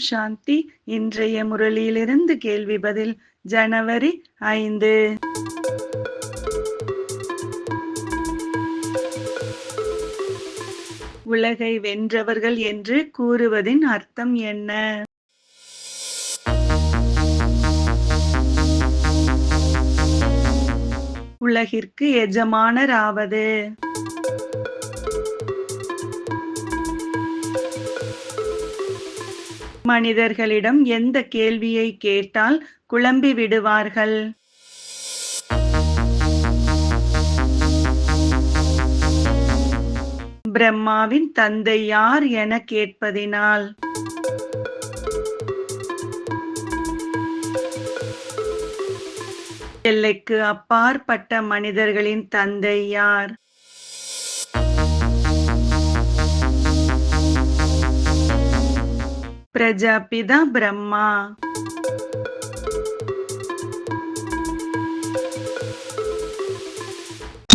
சாந்தி. இன்றைய முரளியிலிருந்து கேள்வி பதில் ஜனவரி 5. உலகை வென்றவர்கள் என்று கூறுவதின் அர்த்தம் என்ன? உலகிற்கு எஜமானராவது. மனிதர்களிடம் எந்த கேள்வியை கேட்டால் குழம்பி விடுவார்கள்? பிரம்மாவின் தந்தை யார் என கேட்பதினால். எல்லைக்கு அப்பாற்பட்ட மனிதர்களின் தந்தை யார்? பிரஜாபிதா பிரம்மா.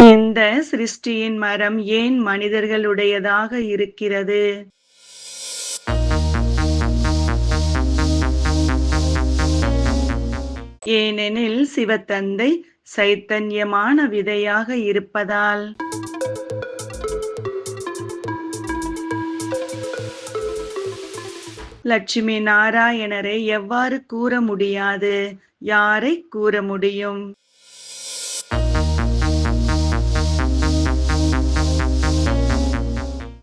இந்த சிருஷ்டியின் மரம் ஏன் மனிதர்களுடையதாக இருக்கிறது? ஏனெனில் சிவத்தந்தை சைத்தன்யமான விதையாக இருப்பதால். லட்சுமி நாராயணரை எவ்வாறு கூற முடியாது? யாரை கூற முடியும்?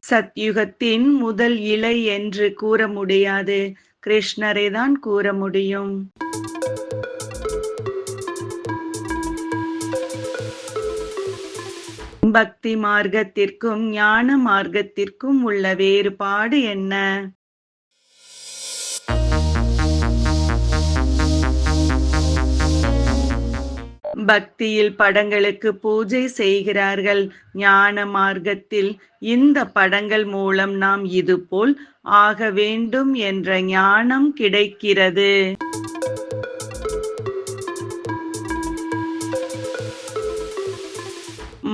சத்யுகத்தின் முதல் இலை என்று கூற முடியாது. கிருஷ்ணரை தான் கூற முடியும். பக்தி மார்க்கத்திற்கும் ஞான மார்க்கத்திற்கும் உள்ள வேறுபாடு என்ன? பக்தியில் படங்களுக்கு பூஜை செய்கிறார்கள். ஞான மார்க்கத்தில் இந்த படங்கள் மூலம் நாம் இதுபோல் ஆக வேண்டும் என்ற ஞானம் கிடைக்கிறது.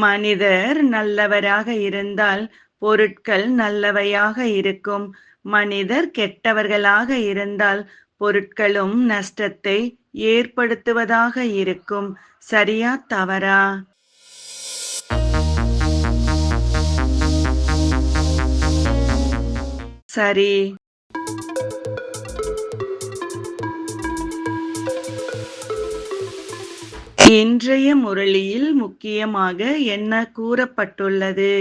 மனிதர் நல்லவராக இருந்தால் பொருட்கள் நல்லவையாக இருக்கும். மனிதர் கெட்டவர்களாக இருந்தால் பொருட்களும் நஷ்டத்தை ஏற்படுத்துவதாக இருக்கும். சரியா தவறா? சரி. இன்றைய முரளியில் முக்கியமாக என்ன கூறப்பட்டுள்ளது?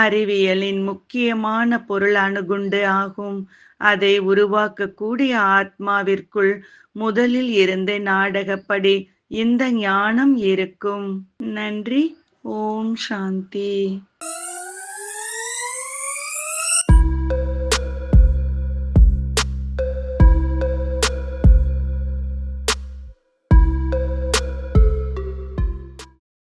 அறிவியலின் முக்கியமான பொருள் அணுகுண்டு ஆகும். அதை உருவாக்கக்கூடிய ஆத்மாவிற்குள் முதலில் இருந்து நாடகப்படி இந்த ஞானம் இருக்கும். நன்றி. ஓம் சாந்தி.